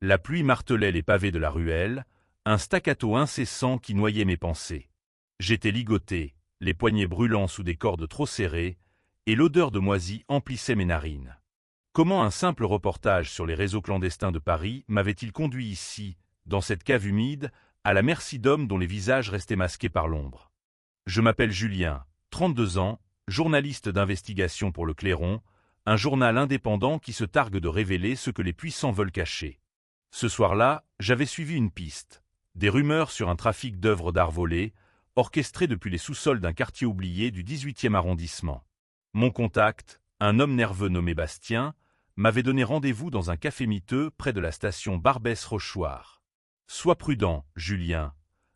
La pluie martelait les pavés de la ruelle, un staccato incessant qui noyait mes pensées. J'étais ligoté, les poignets brûlants sous des cordes trop serrées, et l'odeur de moisi emplissait mes narines. Comment un simple reportage sur les réseaux clandestins de Paris m'avait-il conduit ici, dans cette cave humide, à la merci d'hommes dont les visages restaient masqués par l'ombre? Je m'appelle Julien, 32 ans, journaliste d'investigation pour Le Clairon, un journal indépendant qui se targue de révéler ce que les puissants veulent cacher. Ce soir-là, j'avais suivi une piste, des rumeurs sur un trafic d'œuvres d'art volées, orchestré depuis les sous-sols d'un quartier oublié du 18e arrondissement. Mon contact, un homme nerveux nommé Bastien, m'avait donné rendez-vous dans un café miteux près de la station Barbès-Rochoir. « Sois prudent, Julien »,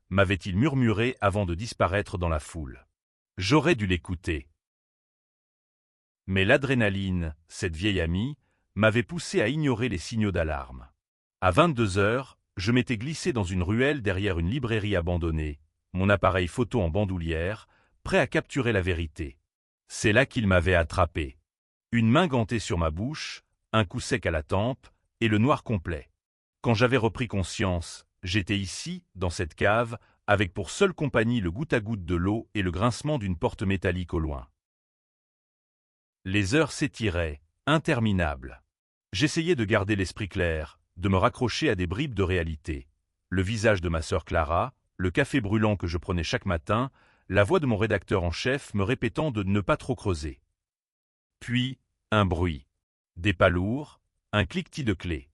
m'avait-il murmuré avant de disparaître dans la foule. J'aurais dû l'écouter. Mais l'adrénaline, cette vieille amie, m'avait poussé à ignorer les signaux d'alarme. À 22 heures, je m'étais glissé dans une ruelle derrière une librairie abandonnée, mon appareil photo en bandoulière, prêt à capturer la vérité. C'est là qu'il m'avait attrapé. Une main gantée sur ma bouche, un coup sec à la tempe, et le noir complet. Quand j'avais repris conscience, j'étais ici, dans cette cave, avec pour seule compagnie le goutte-à-goutte de l'eau et le grincement d'une porte métallique au loin. Les heures s'étiraient, interminables. J'essayais de garder l'esprit clair, de me raccrocher à des bribes de réalité. Le visage de ma sœur Clara, le café brûlant que je prenais chaque matin, la voix de mon rédacteur en chef me répétant de ne pas trop creuser. Puis, un bruit. Des pas lourds, un cliquetis de clés.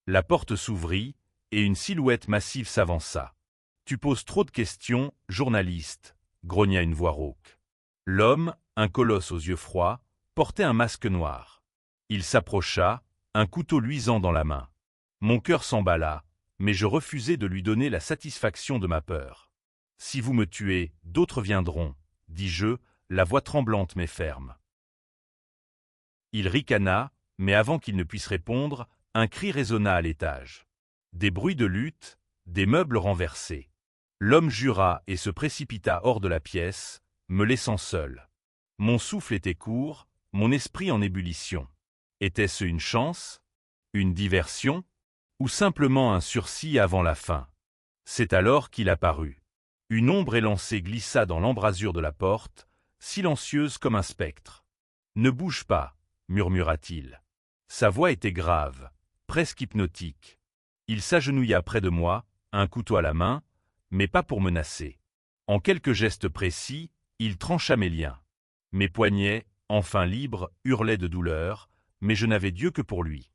La porte s'ouvrit, et une silhouette massive s'avança. « Tu poses trop de questions, journaliste », grogna une voix rauque. L'homme, un colosse aux yeux froids, portait un masque noir. Il s'approcha, un couteau luisant dans la main. Mon cœur s'emballa, mais je refusai de lui donner la satisfaction de ma peur. « Si vous me tuez, d'autres viendront, » dis-je, la voix tremblante mais ferme. Il ricana, mais avant qu'il ne puisse répondre, un cri résonna à l'étage. Des bruits de lutte, des meubles renversés. L'homme jura et se précipita hors de la pièce, me laissant seul. Mon souffle était court, mon esprit en ébullition. Était-ce une chance? Une diversion? Ou simplement un sursis avant la fin? C'est alors qu'il apparut. Une ombre élancée glissa dans l'embrasure de la porte, silencieuse comme un spectre. « Ne bouge pas », murmura-t-il. Sa voix était grave, presque hypnotique. Il s'agenouilla près de moi, un couteau à la main, mais pas pour menacer. En quelques gestes précis, il trancha mes liens. Mes poignets, enfin libres, hurlaient de douleur, mais je n'avais Dieu que pour lui.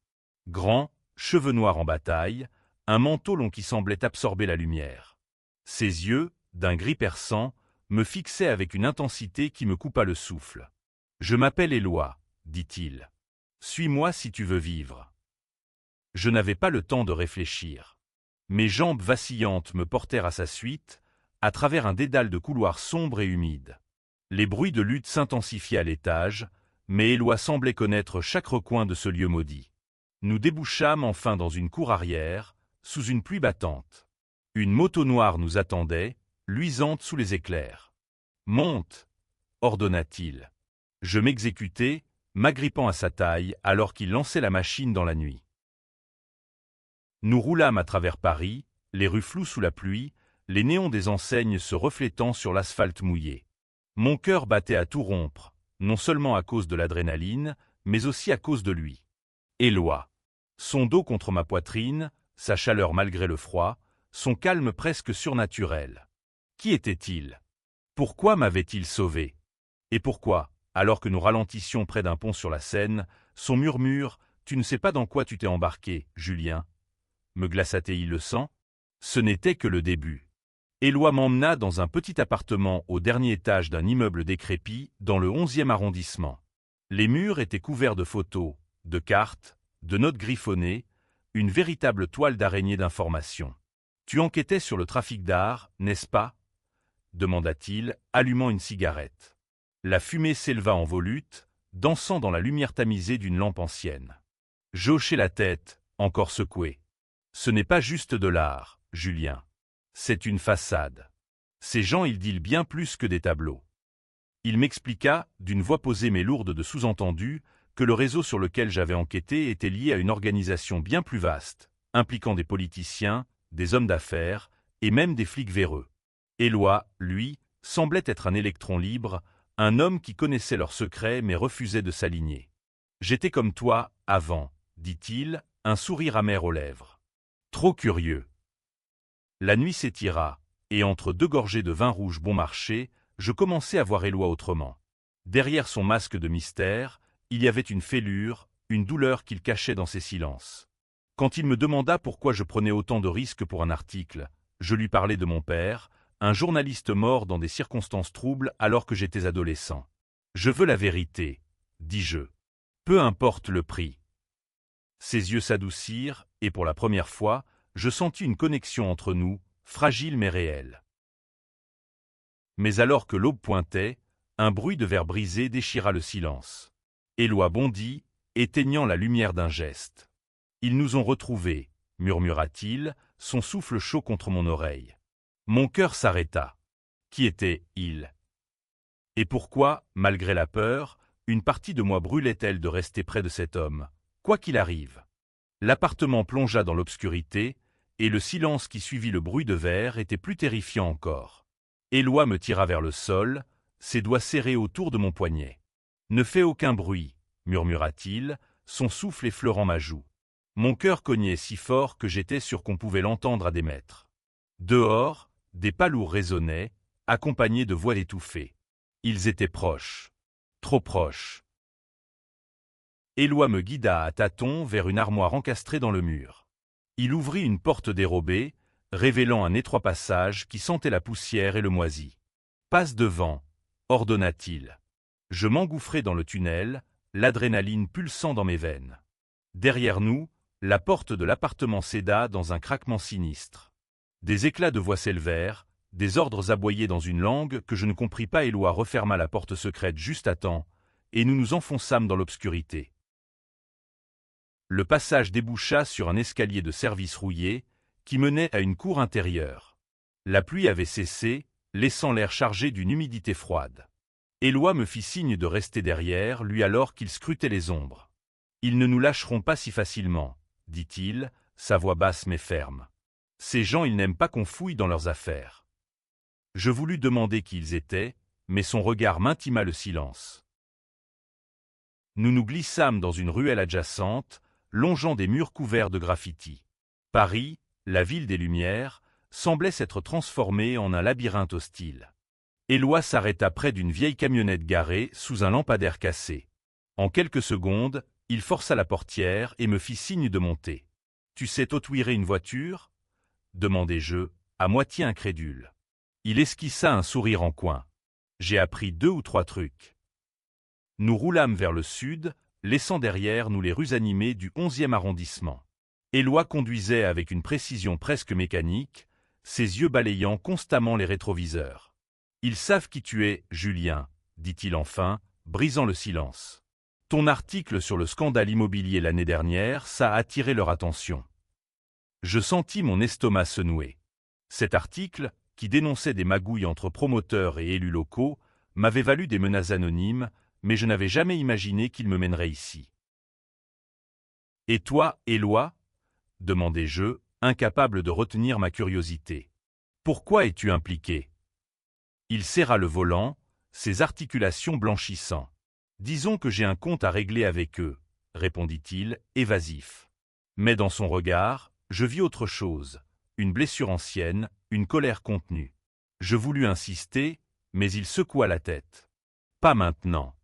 Grand, cheveux noirs en bataille, un manteau long qui semblait absorber la lumière. Ses yeux, d'un gris perçant, me fixaient avec une intensité qui me coupa le souffle. « Je m'appelle Éloi, » dit-il. « Suis-moi si tu veux vivre. » Je n'avais pas le temps de réfléchir. Mes jambes vacillantes me portèrent à sa suite, à travers un dédale de couloirs sombres et humides. Les bruits de lutte s'intensifiaient à l'étage, mais Éloi semblait connaître chaque recoin de ce lieu maudit. Nous débouchâmes enfin dans une cour arrière, sous une pluie battante. Une moto noire nous attendait, luisante sous les éclairs. « Monte !» ordonna-t-il. Je m'exécutai, m'agrippant à sa taille alors qu'il lançait la machine dans la nuit. Nous roulâmes à travers Paris, les rues floues sous la pluie, les néons des enseignes se reflétant sur l'asphalte mouillé. Mon cœur battait à tout rompre, non seulement à cause de l'adrénaline, mais aussi à cause de lui. Éloi. Son dos contre ma poitrine, sa chaleur malgré le froid, son calme presque surnaturel. Qui était-il? Pourquoi m'avait-il sauvé? Et pourquoi, alors que nous ralentissions près d'un pont sur la Seine, son murmure « Tu ne sais pas dans quoi tu t'es embarqué, Julien ?» me glaça-t-il le sang? Ce n'était que le début. Éloi m'emmena dans un petit appartement au dernier étage d'un immeuble décrépit dans le 11e arrondissement. Les murs étaient couverts de photos, de cartes, de notes griffonnées, une véritable toile d'araignée d'informations. « Tu enquêtais sur le trafic d'art, n'est-ce pas ?» demanda-t-il, allumant une cigarette. La fumée s'éleva en volute, dansant dans la lumière tamisée d'une lampe ancienne. Je hochai la tête, encore secouée. « Ce n'est pas juste de l'art, Julien. C'est une façade. Ces gens ils dealent bien plus que des tableaux. » Il m'expliqua, d'une voix posée mais lourde de sous-entendus, que le réseau sur lequel j'avais enquêté était lié à une organisation bien plus vaste, impliquant des politiciens, des hommes d'affaires, et même des flics véreux. Éloi, lui, semblait être un électron libre, un homme qui connaissait leurs secrets mais refusait de s'aligner. « J'étais comme toi, avant », dit-il, un sourire amer aux lèvres. Trop curieux. La nuit s'étira, et entre deux gorgées de vin rouge bon marché, je commençai à voir Éloi autrement. Derrière son masque de mystère, il y avait une fêlure, une douleur qu'il cachait dans ses silences. Quand il me demanda pourquoi je prenais autant de risques pour un article, je lui parlais de mon père, un journaliste mort dans des circonstances troubles alors que j'étais adolescent. « Je veux la vérité, » dis-je. « Peu importe le prix. » Ses yeux s'adoucirent, et pour la première fois, je sentis une connexion entre nous, fragile mais réelle. Mais alors que l'aube pointait, un bruit de verre brisé déchira le silence. Éloi bondit, éteignant la lumière d'un geste. « Ils nous ont retrouvés, » murmura-t-il, son souffle chaud contre mon oreille. Mon cœur s'arrêta. Qui était-il? Et pourquoi, malgré la peur, une partie de moi brûlait-elle de rester près de cet homme, quoi qu'il arrive? L'appartement plongea dans l'obscurité, et le silence qui suivit le bruit de verre était plus terrifiant encore. Éloi me tira vers le sol, ses doigts serrés autour de mon poignet. « Ne fais aucun bruit, » murmura-t-il, son souffle effleurant ma joue. Mon cœur cognait si fort que j'étais sûr qu'on pouvait l'entendre à des mètres. Dehors, des pas lourds résonnaient, accompagnés de voix étouffées. Ils étaient proches. Trop proches. Éloi me guida à tâtons vers une armoire encastrée dans le mur. Il ouvrit une porte dérobée, révélant un étroit passage qui sentait la poussière et le moisi. « Passe devant », ordonna-t-il. Je m'engouffrai dans le tunnel, l'adrénaline pulsant dans mes veines. Derrière nous, la porte de l'appartement céda dans un craquement sinistre. Des éclats de voix s'élevèrent, des ordres aboyés dans une langue que je ne compris pas. Éloi referma la porte secrète juste à temps, et nous nous enfonçâmes dans l'obscurité. Le passage déboucha sur un escalier de service rouillé, qui menait à une cour intérieure. La pluie avait cessé, laissant l'air chargé d'une humidité froide. Éloi me fit signe de rester derrière lui alors qu'il scrutait les ombres. « Ils ne nous lâcheront pas si facilement, » dit-il, sa voix basse mais ferme. « Ces gens, ils n'aiment pas qu'on fouille dans leurs affaires. » Je voulus demander qui ils étaient, mais son regard m'intima le silence. Nous nous glissâmes dans une ruelle adjacente, longeant des murs couverts de graffitis. Paris, la ville des Lumières, semblait s'être transformée en un labyrinthe hostile. Éloi s'arrêta près d'une vieille camionnette garée sous un lampadaire cassé. En quelques secondes, il força la portière et me fit signe de monter. « Tu sais tautuirer une voiture » demandai-je, à moitié incrédule. Il esquissa un sourire en coin. « J'ai appris 2 ou 3 trucs. » Nous roulâmes vers le sud, laissant derrière nous les rues animées du 11e arrondissement. Éloi conduisait avec une précision presque mécanique, ses yeux balayant constamment les rétroviseurs. « Ils savent qui tu es, Julien, » dit-il enfin, brisant le silence. « Ton article sur le scandale immobilier l'année dernière, ça a attiré leur attention. » Je sentis mon estomac se nouer. Cet article, qui dénonçait des magouilles entre promoteurs et élus locaux, m'avait valu des menaces anonymes, mais je n'avais jamais imaginé qu'il me mènerait ici. « Et toi, Éloi » demandai-je, incapable de retenir ma curiosité. « Pourquoi es-tu impliqué » Il serra le volant, ses articulations blanchissant. « Disons que j'ai un compte à régler avec eux, » répondit-il, évasif. Mais dans son regard, je vis autre chose, une blessure ancienne, une colère contenue. Je voulus insister, mais il secoua la tête. « Pas maintenant. »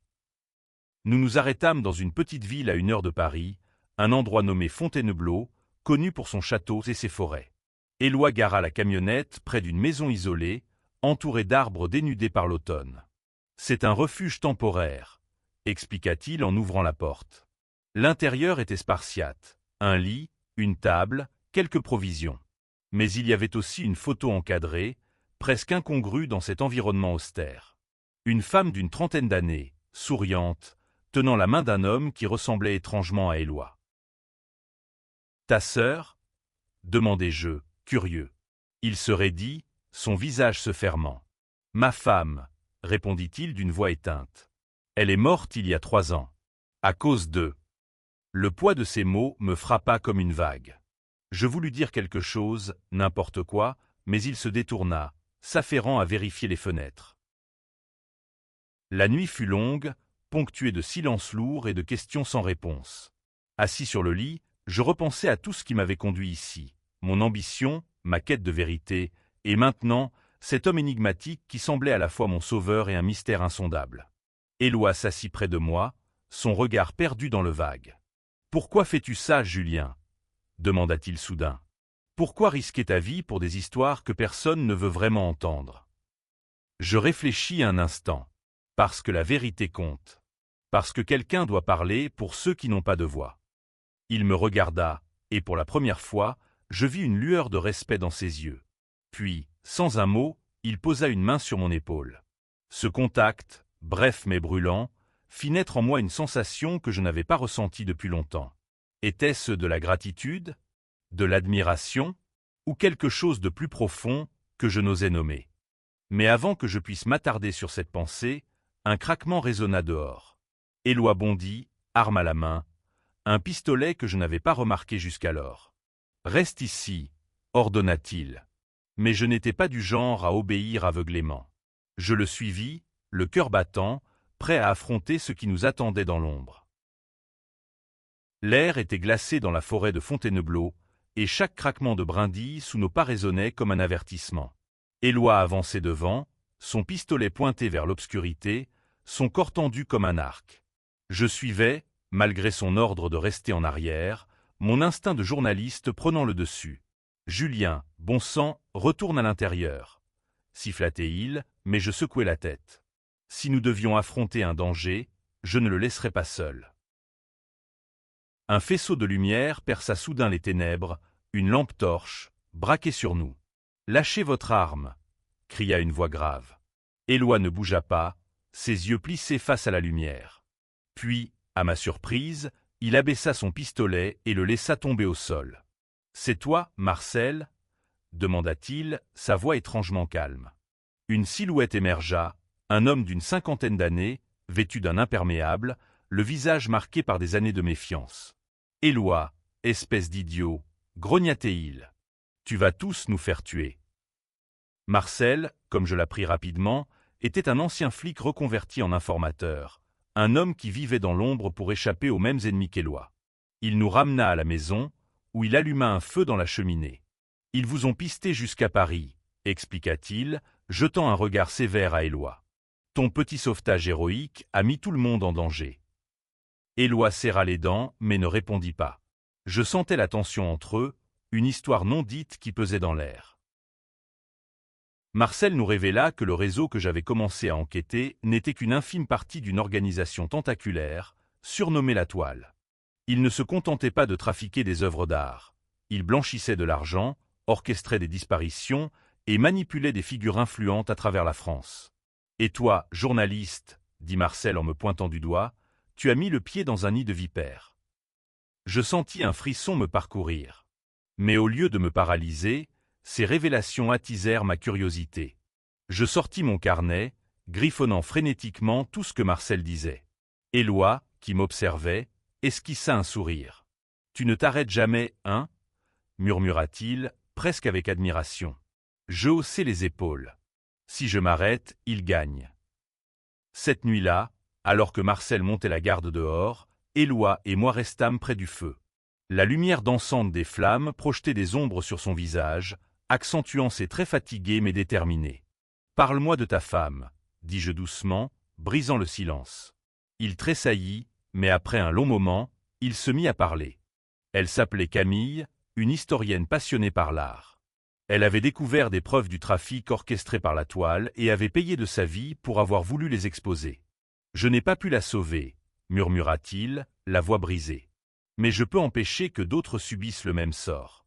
Nous nous arrêtâmes dans une petite ville à 1 heure de Paris, un endroit nommé Fontainebleau, connu pour son château et ses forêts. Éloi gara la camionnette près d'une maison isolée, entourée d'arbres dénudés par l'automne. « C'est un refuge temporaire », expliqua-t-il en ouvrant la porte. L'intérieur était spartiate, un lit, une table, quelques provisions. Mais il y avait aussi une photo encadrée, presque incongrue dans cet environnement austère. Une femme d'une 30aine d'années, souriante, tenant la main d'un homme qui ressemblait étrangement à Éloi. « Ta sœur » demandai-je, curieux. Il se raidit, son visage se fermant. « Ma femme » répondit-il d'une voix éteinte. « Elle est morte il y a 3 ans. À cause de... » Le poids de ces mots me frappa comme une vague. Je voulus dire quelque chose, n'importe quoi, mais il se détourna, s'affairant à vérifier les fenêtres. La nuit fut longue, ponctuée de silences lourds et de questions sans réponse. Assis sur le lit, je repensais à tout ce qui m'avait conduit ici, mon ambition, ma quête de vérité, et maintenant, cet homme énigmatique qui semblait à la fois mon sauveur et un mystère insondable. Éloi s'assit près de moi, son regard perdu dans le vague. « Pourquoi fais-tu ça, Julien ?» demanda-t-il soudain. « Pourquoi risquer ta vie pour des histoires que personne ne veut vraiment entendre ?» Je réfléchis un instant. Parce que la vérité compte. Parce que quelqu'un doit parler pour ceux qui n'ont pas de voix. Il me regarda, et pour la première fois, je vis une lueur de respect dans ses yeux. Puis, sans un mot, il posa une main sur mon épaule. Ce contact, bref mais brûlant, fit naître en moi une sensation que je n'avais pas ressentie depuis longtemps. Était-ce de la gratitude, de l'admiration, ou quelque chose de plus profond que je n'osais nommer? Mais avant que je puisse m'attarder sur cette pensée, un craquement résonna dehors. Éloi bondit, arme à la main, un pistolet que je n'avais pas remarqué jusqu'alors. « Reste ici, » ordonna-t-il. Mais je n'étais pas du genre à obéir aveuglément. Je le suivis, le cœur battant, prêt à affronter ce qui nous attendait dans l'ombre. L'air était glacé dans la forêt de Fontainebleau, et chaque craquement de brindille sous nos pas résonnait comme un avertissement. Éloi avançait devant, son pistolet pointé vers l'obscurité, son corps tendu comme un arc. Je suivais, malgré son ordre de rester en arrière, mon instinct de journaliste prenant le dessus. « Julien, bon sang, retourne à l'intérieur » siffla-t-il, mais je secouai la tête. Si nous devions affronter un danger, je ne le laisserais pas seul. Un faisceau de lumière perça soudain les ténèbres, une lampe torche, braquée sur nous. « Lâchez votre arme » cria une voix grave. Éloi ne bougea pas, ses yeux plissés face à la lumière. Puis, à ma surprise, il abaissa son pistolet et le laissa tomber au sol. « C'est toi, Marcel » demanda-t-il, sa voix étrangement calme. Une silhouette émergea, un homme d'une cinquantaine d'années, vêtu d'un imperméable, le visage marqué par des années de méfiance. « Éloi, espèce d'idiot » grogna-t-il. « Tu vas tous nous faire tuer. » Marcel, comme je l'appris rapidement, était un ancien flic reconverti en informateur, un homme qui vivait dans l'ombre pour échapper aux mêmes ennemis qu'Éloi. Il nous ramena à la maison, où il alluma un feu dans la cheminée. « Ils vous ont pisté jusqu'à Paris » expliqua-t-il, jetant un regard sévère à Éloi. « Ton petit sauvetage héroïque a mis tout le monde en danger. » Éloi serra les dents, mais ne répondit pas. Je sentais la tension entre eux, une histoire non dite qui pesait dans l'air. Marcel nous révéla que le réseau que j'avais commencé à enquêter n'était qu'une infime partie d'une organisation tentaculaire, surnommée la Toile. Il ne se contentait pas de trafiquer des œuvres d'art. Il blanchissait de l'argent, orchestrait des disparitions et manipulait des figures influentes à travers la France. « Et toi, journaliste, » dit Marcel en me pointant du doigt, « tu as mis le pied dans un nid de vipères. » Je sentis un frisson me parcourir. Mais au lieu de me paralyser, ces révélations attisèrent ma curiosité. Je sortis mon carnet, griffonnant frénétiquement tout ce que Marcel disait. Éloi, qui m'observait, esquissa un sourire. « Tu ne t'arrêtes jamais, hein » murmura-t-il, presque avec admiration. Je haussai les épaules. Si je m'arrête, il gagne. Cette nuit-là, alors que Marcel montait la garde dehors, Éloi et moi restâmes près du feu. La lumière dansante des flammes projetait des ombres sur son visage, accentuant ses traits fatigués mais déterminés. « Parle-moi de ta femme » dis-je doucement, brisant le silence. Il tressaillit, mais après un long moment, il se mit à parler. Elle s'appelait Camille, une historienne passionnée par l'art. Elle avait découvert des preuves du trafic orchestré par la Toile et avait payé de sa vie pour avoir voulu les exposer. « Je n'ai pas pu la sauver » murmura-t-il, la voix brisée. « Mais je peux empêcher que d'autres subissent le même sort. »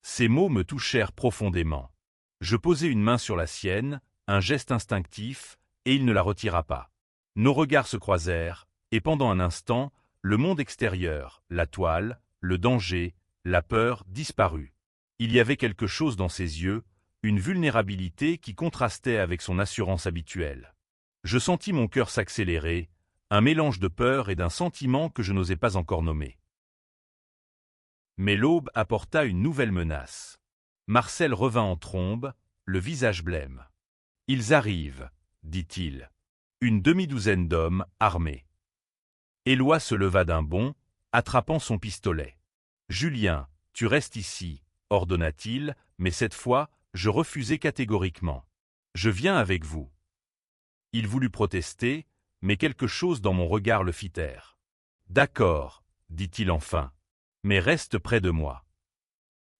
Ces mots me touchèrent profondément. Je posai une main sur la sienne, un geste instinctif, et il ne la retira pas. Nos regards se croisèrent, et pendant un instant, le monde extérieur, la Toile, le danger, la peur disparut. Il y avait quelque chose dans ses yeux, une vulnérabilité qui contrastait avec son assurance habituelle. Je sentis mon cœur s'accélérer, un mélange de peur et d'un sentiment que je n'osais pas encore nommer. Mais l'aube apporta une nouvelle menace. Marcel revint en trombe, le visage blême. « Ils arrivent, dit-il. Une demi-douzaine d'hommes, armés. » Éloi se leva d'un bond, attrapant son pistolet. « Julien, tu restes ici, ordonna-t-il, mais cette fois, je refusai catégoriquement. Je viens avec vous. » Il voulut protester, mais quelque chose dans mon regard le fit taire. « D'accord, dit-il enfin, mais reste près de moi. »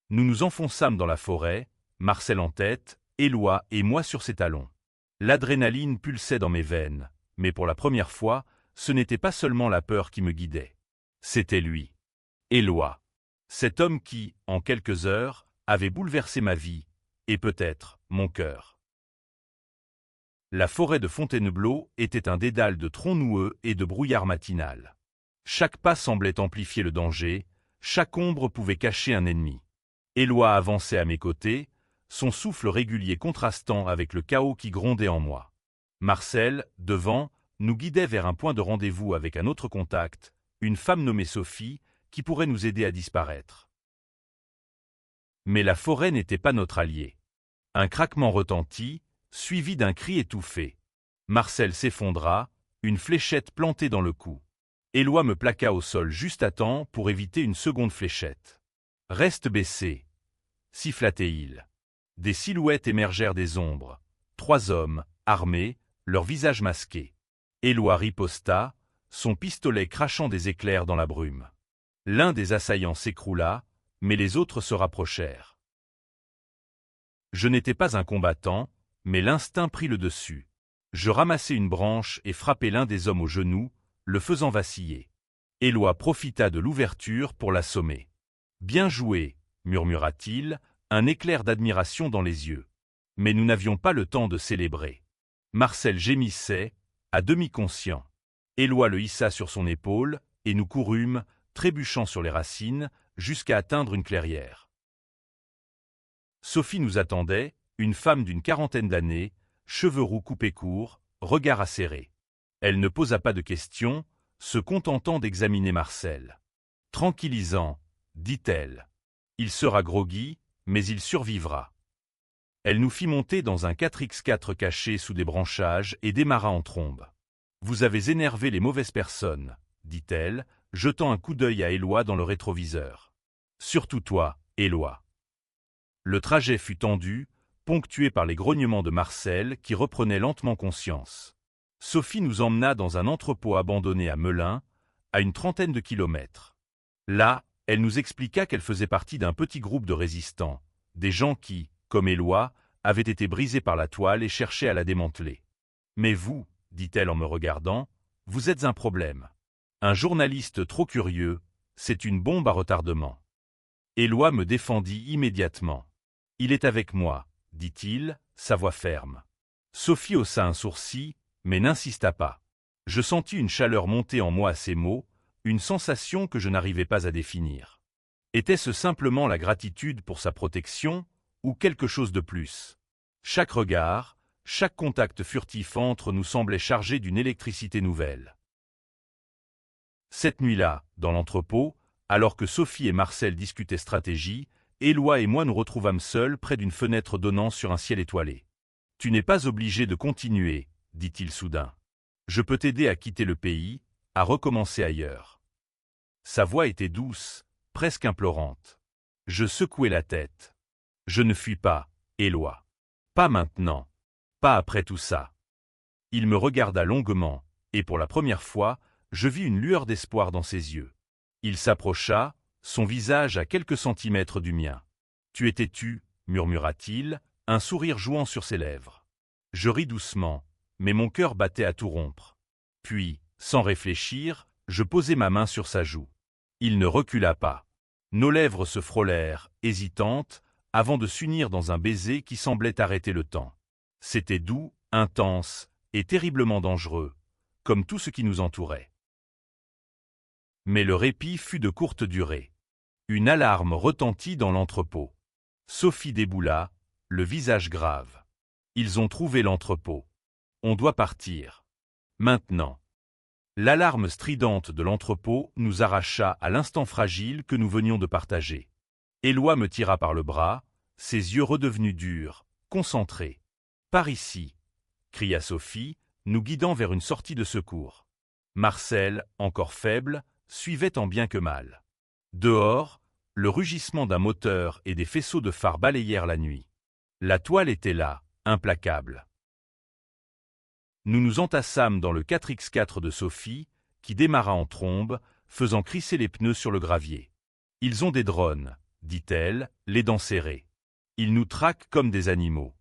Nous nous enfonçâmes dans la forêt, Marcel en tête, Éloi et moi sur ses talons. L'adrénaline pulsait dans mes veines, mais pour la première fois, ce n'était pas seulement la peur qui me guidait. C'était lui. Éloi. Cet homme qui, en quelques heures, avait bouleversé ma vie, et peut-être mon cœur. La forêt de Fontainebleau était un dédale de troncs noueux et de brouillard matinal. Chaque pas semblait amplifier le danger, chaque ombre pouvait cacher un ennemi. Éloi avançait à mes côtés, son souffle régulier contrastant avec le chaos qui grondait en moi. Marcel, devant, nous guidait vers un point de rendez-vous avec un autre contact, une femme nommée Sophie, qui pourrait nous aider à disparaître. Mais la forêt n'était pas notre allié. Un craquement retentit, suivi d'un cri étouffé. Marcel s'effondra, une fléchette plantée dans le cou. Éloi me plaqua au sol juste à temps pour éviter une seconde fléchette. « Reste baissé !» siffla-t-il. Des silhouettes émergèrent des ombres. 3 hommes, armés, leurs visages masqués. Éloi riposta, son pistolet crachant des éclairs dans la brume. L'un des assaillants s'écroula, mais les autres se rapprochèrent. Je n'étais pas un combattant, mais l'instinct prit le dessus. Je ramassai une branche et frappai l'un des hommes au genou, le faisant vaciller. Éloi profita de l'ouverture pour l'assommer. « Bien joué !» murmura-t-il, un éclair d'admiration dans les yeux. Mais nous n'avions pas le temps de célébrer. Marcel gémissait, à demi conscient. Éloi le hissa sur son épaule, et nous courûmes, trébuchant sur les racines, jusqu'à atteindre une clairière. Sophie nous attendait, une femme d'une quarantaine d'années, cheveux roux coupés courts, regard acéré. Elle ne posa pas de questions, se contentant d'examiner Marcel. « Tranquillisant, » dit-elle. « Il sera groggy, mais il survivra. » Elle nous fit monter dans un 4x4 caché sous des branchages et démarra en trombe. « Vous avez énervé les mauvaises personnes, » dit-elle, jetant un coup d'œil à Éloi dans le rétroviseur. « Surtout toi, Éloi. » Le trajet fut tendu, ponctué par les grognements de Marcel qui reprenait lentement conscience. Sophie nous emmena dans un entrepôt abandonné à Melun, à une trentaine de kilomètres. Là, elle nous expliqua qu'elle faisait partie d'un petit groupe de résistants, des gens qui, comme Éloi, avaient été brisés par la toile et cherchaient à la démanteler. « Mais vous, » dit-elle en me regardant, « vous êtes un problème. Un journaliste trop curieux, c'est une bombe à retardement. » Éloi me défendit immédiatement. « Il est avec moi, » dit-il, sa voix ferme. Sophie haussa un sourcil, mais n'insista pas. Je sentis une chaleur monter en moi à ces mots, une sensation que je n'arrivais pas à définir. Était-ce simplement la gratitude pour sa protection, ou quelque chose de plus? Chaque regard, chaque contact furtif entre nous semblait chargé d'une électricité nouvelle. Cette nuit-là, dans l'entrepôt, alors que Sophie et Marcel discutaient stratégie, Éloi et moi nous retrouvâmes seuls près d'une fenêtre donnant sur un ciel étoilé. « Tu n'es pas obligé de continuer, » dit-il soudain. « Je peux t'aider à quitter le pays, à recommencer ailleurs. » Sa voix était douce, presque implorante. Je secouai la tête. « Je ne fuis pas, Éloi. Pas maintenant. Pas après tout ça. » Il me regarda longuement, et pour la première fois, je vis une lueur d'espoir dans ses yeux. Il s'approcha, son visage à quelques centimètres du mien. « Tu es têtu, » murmura-t-il, un sourire jouant sur ses lèvres. Je ris doucement, mais mon cœur battait à tout rompre. Puis, sans réfléchir, je posai ma main sur sa joue. Il ne recula pas. Nos lèvres se frôlèrent, hésitantes, avant de s'unir dans un baiser qui semblait arrêter le temps. C'était doux, intense et terriblement dangereux, comme tout ce qui nous entourait. Mais le répit fut de courte durée. Une alarme retentit dans l'entrepôt. Sophie déboula, le visage grave. « Ils ont trouvé l'entrepôt. On doit partir. Maintenant. » L'alarme stridente de l'entrepôt nous arracha à l'instant fragile que nous venions de partager. Éloi me tira par le bras, ses yeux redevenus durs, concentrés. « Par ici !» cria Sophie, nous guidant vers une sortie de secours. Marcel, encore faible, suivait tant bien que mal. Dehors, le rugissement d'un moteur et des faisceaux de phare balayèrent la nuit. La toile était là, implacable. Nous nous entassâmes dans le 4x4 de Sophie, qui démarra en trombe, faisant crisser les pneus sur le gravier. « Ils ont des drones, » dit-elle, les dents serrées. « Ils nous traquent comme des animaux. »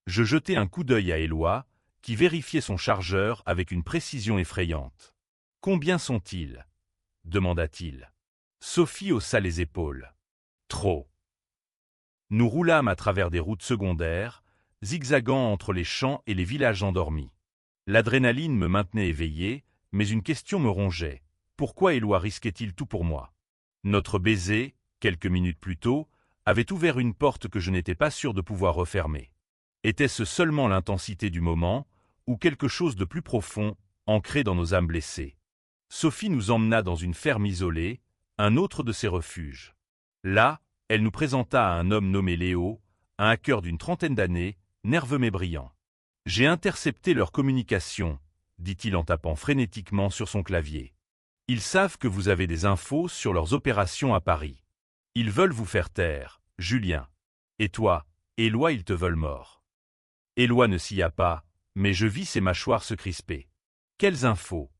Je jetai un coup d'œil à Éloi, qui vérifiait son chargeur avec une précision effrayante. « Combien sont-ils » demanda-t-il. Sophie haussa les épaules. « Trop. » Nous roulâmes à travers des routes secondaires, zigzagant entre les champs et les villages endormis. L'adrénaline me maintenait éveillé, mais une question me rongeait. Pourquoi Éloi risquait-il tout pour moi? Notre baiser, quelques minutes plus tôt, avait ouvert une porte que je n'étais pas sûr de pouvoir refermer. Était-ce seulement l'intensité du moment, ou quelque chose de plus profond, ancré dans nos âmes blessées? Sophie nous emmena dans une ferme isolée, un autre de ses refuges. Là, elle nous présenta à un homme nommé Léo, un hacker d'une trentaine d'années, nerveux mais brillant. « J'ai intercepté leur communication, » dit-il en tapant frénétiquement sur son clavier. « Ils savent que vous avez des infos sur leurs opérations à Paris. Ils veulent vous faire taire, Julien. Et toi, Éloi, ils te veulent mort. » Éloi ne sia pas, mais je vis ses mâchoires se crisper. « Quelles infos ?»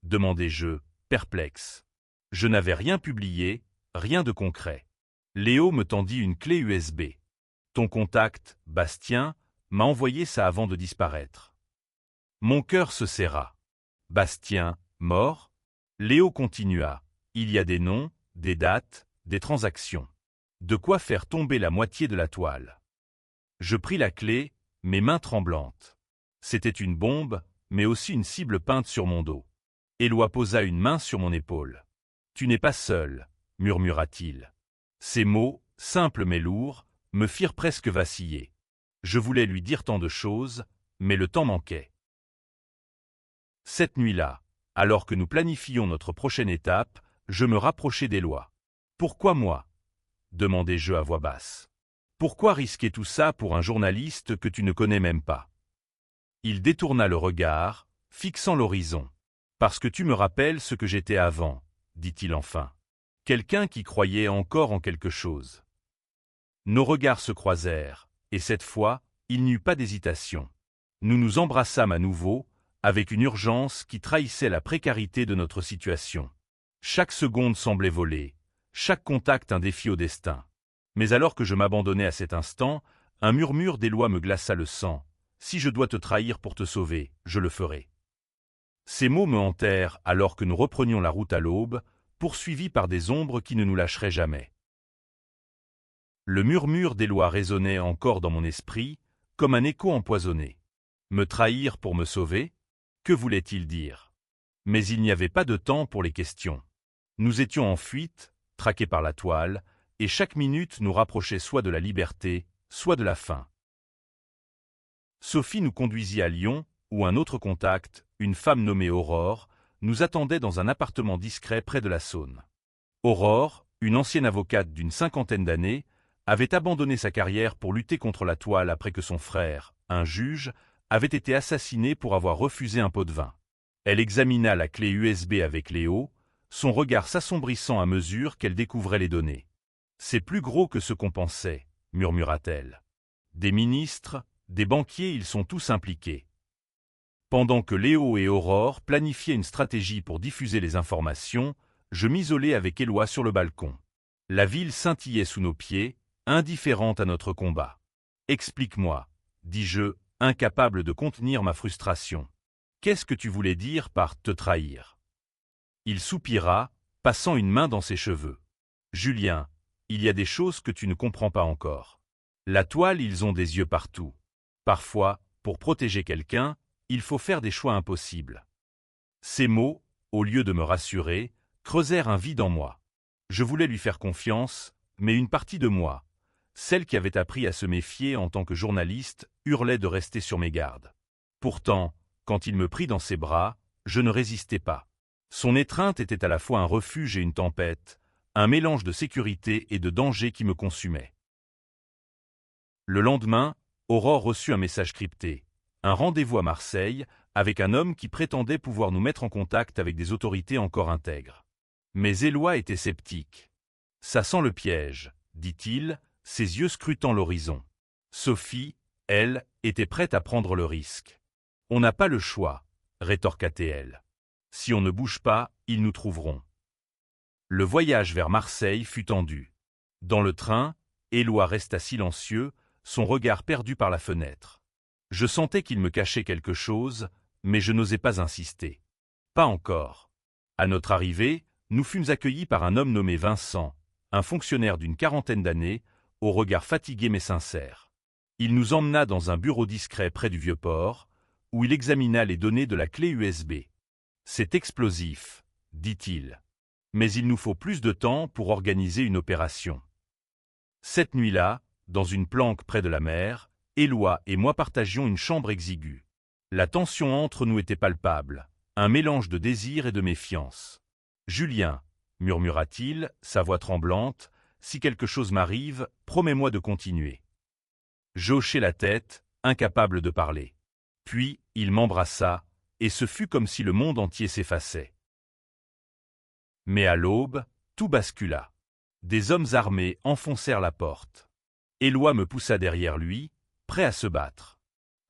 demandai-je, perplexe. Je n'avais rien publié, rien de concret. Léo me tendit une clé USB. « Ton contact, Bastien, m'a envoyé ça avant de disparaître. » Mon cœur se serra. « Bastien, mort ?» Léo continua. « Il y a des noms, des dates, des transactions. De quoi faire tomber la moitié de la toile. » Je pris la clé, mes mains tremblantes. C'était une bombe, mais aussi une cible peinte sur mon dos. Éloi posa une main sur mon épaule. « Tu n'es pas seul, » murmura-t-il. Ces mots, simples mais lourds, me firent presque vaciller. Je voulais lui dire tant de choses, mais le temps manquait. Cette nuit-là, alors que nous planifions notre prochaine étape, je me rapprochai d'Éloi. « Pourquoi moi ?» demandai-je à voix basse. « Pourquoi risquer tout ça pour un journaliste que tu ne connais même pas ?» Il détourna le regard, fixant l'horizon. « Parce que tu me rappelles ce que j'étais avant, » dit-il enfin. Quelqu'un qui croyait encore en quelque chose. Nos regards se croisèrent, et cette fois, il n'y eut pas d'hésitation. Nous nous embrassâmes à nouveau, avec une urgence qui trahissait la précarité de notre situation. Chaque seconde semblait voler, chaque contact un défi au destin. Mais alors que je m'abandonnais à cet instant, un murmure d'Éloi me glaça le sang. « Si je dois te trahir pour te sauver, je le ferai. » Ces mots me hantèrent alors que nous reprenions la route à l'aube, poursuivis par des ombres qui ne nous lâcheraient jamais. Le murmure d'Éloi résonnait encore dans mon esprit, comme un écho empoisonné. Me trahir pour me sauver? Que voulait-il dire? Mais il n'y avait pas de temps pour les questions. Nous étions en fuite, traqués par la toile, et chaque minute nous rapprochait soit de la liberté, soit de la fin. Sophie nous conduisit à Lyon, où un autre contact, une femme nommée Aurore, nous attendait dans un appartement discret près de la Saône. Aurore, une ancienne avocate d'une cinquantaine d'années, avait abandonné sa carrière pour lutter contre la toile après que son frère, un juge, avait été assassiné pour avoir refusé un pot de vin. Elle examina la clé USB avec Léo, son regard s'assombrissant à mesure qu'elle découvrait les données. « C'est plus gros que ce qu'on pensait, » murmura-t-elle. « Des ministres, des banquiers, ils sont tous impliqués. » Pendant que Léo et Aurore planifiaient une stratégie pour diffuser les informations, je m'isolais avec Éloi sur le balcon. La ville scintillait sous nos pieds, indifférente à notre combat. « Explique-moi, » dis-je, incapable de contenir ma frustration. « Qu'est-ce que tu voulais dire par te trahir ?» Il soupira, passant une main dans ses cheveux. « Julien, il y a des choses que tu ne comprends pas encore. La toile, ils ont des yeux partout. Parfois, pour protéger quelqu'un, il faut faire des choix impossibles. » Ces mots, au lieu de me rassurer, creusèrent un vide en moi. Je voulais lui faire confiance, mais une partie de moi, celle qui avait appris à se méfier en tant que journaliste, hurlait de rester sur mes gardes. Pourtant, quand il me prit dans ses bras, Je ne résistais pas. Son étreinte était à la fois un refuge et une tempête, un mélange de sécurité et de danger qui me consumait. Le lendemain, Aurore reçut un message crypté, un rendez-vous à Marseille, avec un homme qui prétendait pouvoir nous mettre en contact avec des autorités encore intègres. Mais Éloi était sceptique. « Ça sent le piège », dit-il, ses yeux scrutant l'horizon. Sophie, elle, était prête à prendre le risque. « On n'a pas le choix », rétorqua-t-elle. « Si on ne bouge pas, ils nous trouveront. » Le voyage vers Marseille fut tendu. Dans le train, Éloi resta silencieux, son regard perdu par la fenêtre. Je sentais qu'il me cachait quelque chose, mais je n'osais pas insister. Pas encore. À notre arrivée, nous fûmes accueillis par un homme nommé Vincent, un fonctionnaire d'une quarantaine d'années, au regard fatigué mais sincère. Il nous emmena dans un bureau discret près du Vieux-Port, où il examina les données de la clé USB. « C'est explosif, » dit-il. « Mais il nous faut plus de temps pour organiser une opération. » Cette nuit-là, dans une planque près de la mer, Éloi et moi partagions une chambre exiguë. La tension entre nous était palpable, un mélange de désir et de méfiance. « Julien, » murmura-t-il, sa voix tremblante, « si quelque chose m'arrive, promets-moi de continuer. » Je hochai la tête, incapable de parler. Puis, il m'embrassa, et ce fut comme si le monde entier s'effaçait. Mais à l'aube, tout bascula. Des hommes armés enfoncèrent la porte. Éloi me poussa derrière lui, prêt à se battre.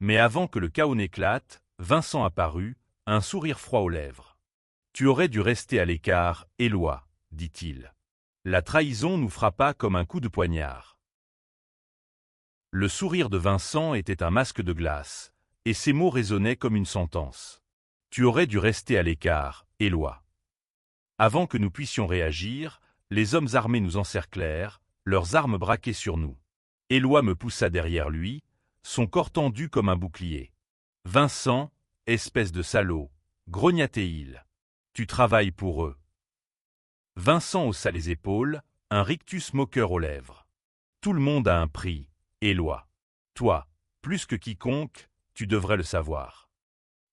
Mais avant que le chaos n'éclate, Vincent apparut, un sourire froid aux lèvres. « Tu aurais dû rester à l'écart, Éloi, » dit-il. « La trahison nous frappa comme un coup de poignard. » Le sourire de Vincent était un masque de glace, et ses mots résonnaient comme une sentence. « Tu aurais dû rester à l'écart, Éloi. » Avant que nous puissions réagir, les hommes armés nous encerclèrent, leurs armes braquées sur nous. Éloi me poussa derrière lui, son corps tendu comme un bouclier. « Vincent, espèce de salaud, » grogna-t-il. « Tu travailles pour eux. » Vincent haussa les épaules, un rictus moqueur aux lèvres. « Tout le monde a un prix, Éloi. Toi, plus que quiconque, tu devrais le savoir. »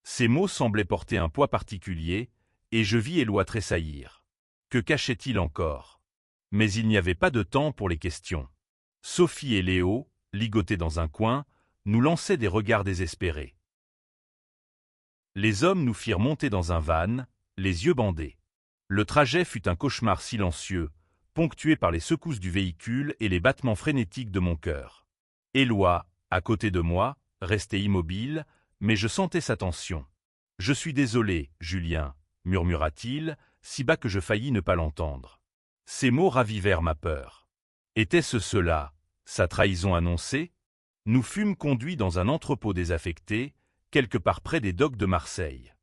Ces mots semblaient porter un poids particulier, et je vis Éloi tressaillir. Que cachait-il encore? Mais il n'y avait pas de temps pour les questions. Sophie et Léo, ligotés dans un coin, nous lançaient des regards désespérés. Les hommes nous firent monter dans un van, les yeux bandés. Le trajet fut un cauchemar silencieux, ponctué par les secousses du véhicule et les battements frénétiques de mon cœur. Éloi, à côté de moi, restait immobile, mais je sentais sa tension. « Je suis désolé, Julien, » murmura-t-il, si bas que je faillis ne pas l'entendre. Ces mots ravivèrent ma peur. Était-ce cela, sa trahison annoncée? Nous fûmes conduits dans un entrepôt désaffecté, quelque part près des docks de Marseille.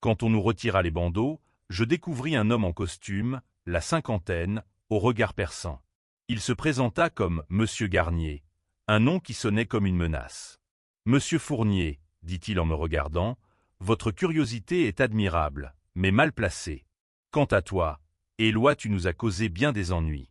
Quand on nous retira les bandeaux, je découvris un homme en costume, la cinquantaine, au regard perçant. Il se présenta comme « Monsieur Garnier », un nom qui sonnait comme une menace. « Monsieur Fournier », dit-il en me regardant, « votre curiosité est admirable, mais mal placée. Quant à toi, Éloi, tu nous as causé bien des ennuis. »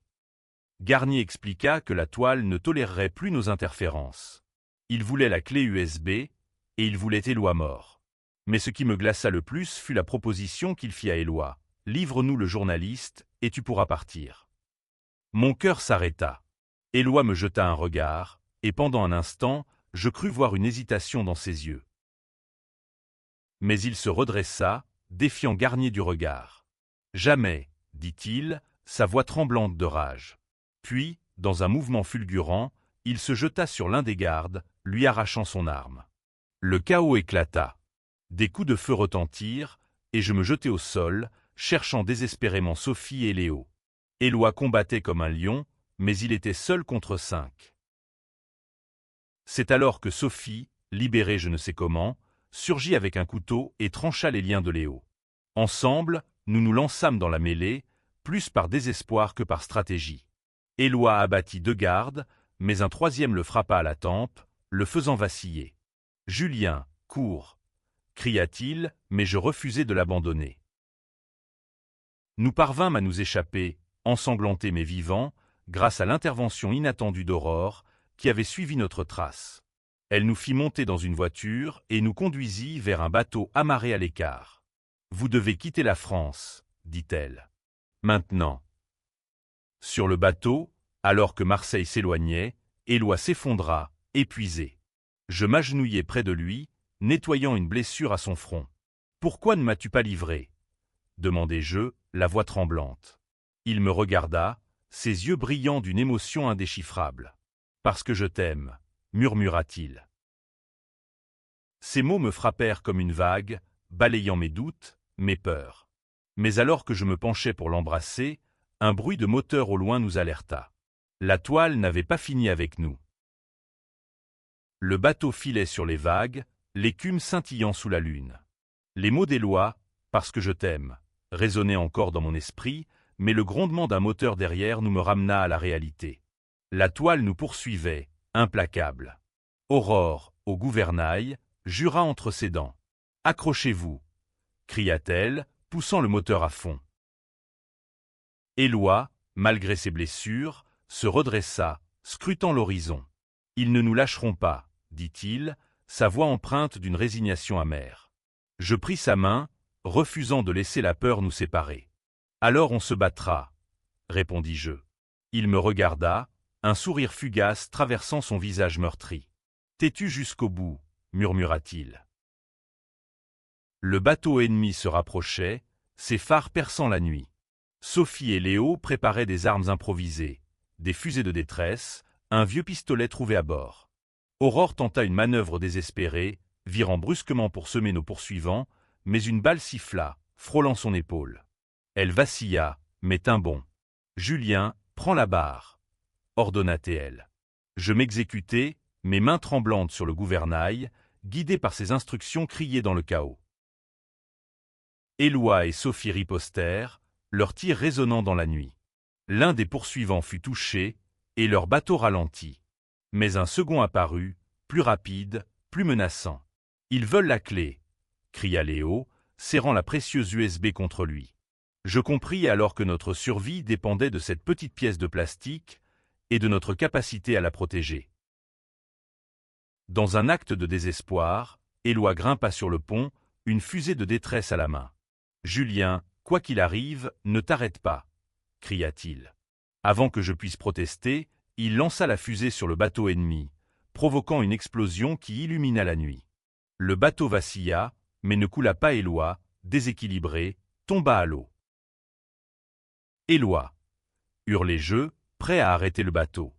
Garnier expliqua que la toile ne tolérerait plus nos interférences. Il voulait la clé USB, et il voulait Éloi mort. Mais ce qui me glaça le plus fut la proposition qu'il fit à Éloi. « Livre-nous le journaliste, et tu pourras partir. » Mon cœur s'arrêta. Éloi me jeta un regard, et pendant un instant, je crus voir une hésitation dans ses yeux. Mais il se redressa, défiant Garnier du regard. « Jamais, » dit-il, sa voix tremblante de rage. Puis, dans un mouvement fulgurant, il se jeta sur l'un des gardes, lui arrachant son arme. Le chaos éclata. Des coups de feu retentirent, et je me jetai au sol, cherchant désespérément Sophie et Léo. Éloi combattait comme un lion, mais il était seul contre 5. C'est alors que Sophie, libérée je ne sais comment, surgit avec un couteau et trancha les liens de Léo. Ensemble, nous nous lançâmes dans la mêlée, plus par désespoir que par stratégie. Éloi abattit 2 gardes, mais un troisième le frappa à la tempe, le faisant vaciller. « Julien, cours !» cria-t-il, mais je refusai de l'abandonner. Nous parvînmes à nous échapper, ensanglantés mais vivants, grâce à l'intervention inattendue d'Aurore, qui avait suivi notre trace. Elle nous fit monter dans une voiture et nous conduisit vers un bateau amarré à l'écart. Vous devez quitter la France, dit-elle. Maintenant. Sur le bateau, alors que Marseille s'éloignait, Éloi s'effondra, épuisé. Je m'agenouillai près de lui, nettoyant une blessure à son front. « Pourquoi ne m'as-tu pas livré ?» demandai-je, la voix tremblante. Il me regarda, ses yeux brillants d'une émotion indéchiffrable. « Parce que je t'aime, » murmura-t-il. Ces mots me frappèrent comme une vague, balayant mes doutes, mes peurs. Mais alors que je me penchais pour l'embrasser, un bruit de moteur au loin nous alerta. La toile n'avait pas fini avec nous. Le bateau filait sur les vagues, l'écume scintillant sous la lune. Les mots d'Éloi, « parce que je t'aime », résonnaient encore dans mon esprit, mais le grondement d'un moteur derrière nous me ramena à la réalité. La toile nous poursuivait, implacable. Aurore, au gouvernail, jura entre ses dents. « Accrochez-vous » cria-t-elle, poussant le moteur à fond. Éloi, malgré ses blessures, se redressa, scrutant l'horizon. « Ils ne nous lâcheront pas, » dit-il, sa voix empreinte d'une résignation amère. Je pris sa main, refusant de laisser la peur nous séparer. « Alors on se battra, » répondis-je. Il me regarda, un sourire fugace traversant son visage meurtri. « T'es-tu jusqu'au bout » murmura-t-il. Le bateau ennemi se rapprochait, ses phares perçant la nuit. Sophie et Léo préparaient des armes improvisées, des fusées de détresse, un vieux pistolet trouvé à bord. Aurore tenta une manœuvre désespérée, virant brusquement pour semer nos poursuivants, mais une balle siffla, frôlant son épaule. Elle vacilla, mais tint bon. « Julien, prends la barre » ordonna-t-elle. Je m'exécutai, mes mains tremblantes sur le gouvernail, guidé par ses instructions criées dans le chaos. Éloi et Sophie ripostèrent, leurs tirs résonnant dans la nuit. L'un des poursuivants fut touché, et leur bateau ralentit. Mais un second apparut, plus rapide, plus menaçant. « Ils veulent la clé !» cria Léo, serrant la précieuse USB contre lui. Je compris alors que notre survie dépendait de cette petite pièce de plastique et de notre capacité à la protéger. Dans un acte de désespoir, Éloi grimpa sur le pont, une fusée de détresse à la main. « Julien, quoi qu'il arrive, ne t'arrête pas !» cria-t-il. Avant que je puisse protester, il lança la fusée sur le bateau ennemi, provoquant une explosion qui illumina la nuit. Le bateau vacilla, mais ne coula pas. Éloi, déséquilibré, tomba à l'eau. « Éloi » hurlai-je, prêt à arrêter le bateau.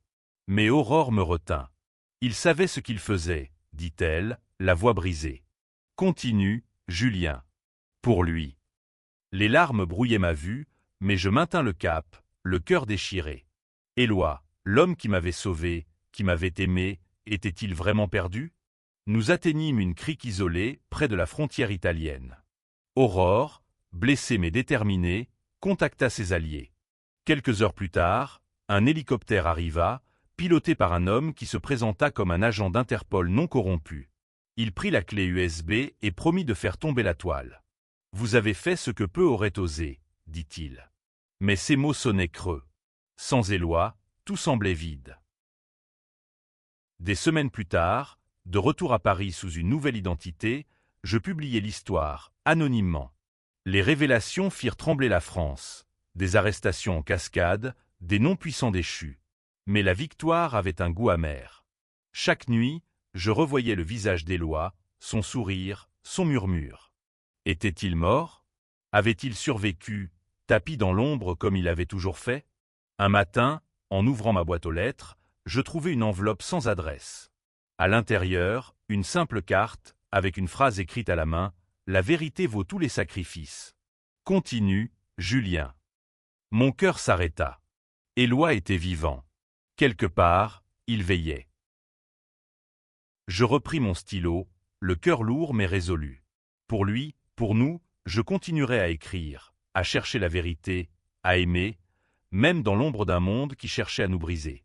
Mais Aurore me retint. « Il savait ce qu'il faisait, » dit-elle, la voix brisée. « Continue, Julien. » Pour lui. Les larmes brouillaient ma vue, mais je maintins le cap, le cœur déchiré. Éloi, l'homme qui m'avait sauvé, qui m'avait aimé, était-il vraiment perdu? Nous atteignîmes une crique isolée, près de la frontière italienne. Aurore, blessée mais déterminée, contacta ses alliés. Quelques heures plus tard, un hélicoptère arriva, piloté par un homme qui se présenta comme un agent d'Interpol non corrompu. Il prit la clé USB et promit de faire tomber la toile. « Vous avez fait ce que peu auraient osé, » dit-il. Mais ces mots sonnaient creux. Sans Éloi, tout semblait vide. Des semaines plus tard, de retour à Paris sous une nouvelle identité, je publiai l'histoire, anonymement. Les révélations firent trembler la France. Des arrestations en cascade, des noms puissants déchus. Mais la victoire avait un goût amer. Chaque nuit, je revoyais le visage d'Éloi, son sourire, son murmure. Était-il mort? Avait-il survécu, tapi dans l'ombre comme il avait toujours fait? Un matin, en ouvrant ma boîte aux lettres, je trouvai une enveloppe sans adresse. À l'intérieur, une simple carte, avec une phrase écrite à la main, « La vérité vaut tous les sacrifices. Continue, Julien. » Mon cœur s'arrêta. Éloi était vivant. Quelque part, il veillait. Je repris mon stylo, le cœur lourd mais résolu. Pour lui, pour nous, je continuerai à écrire, à chercher la vérité, à aimer, même dans l'ombre d'un monde qui cherchait à nous briser.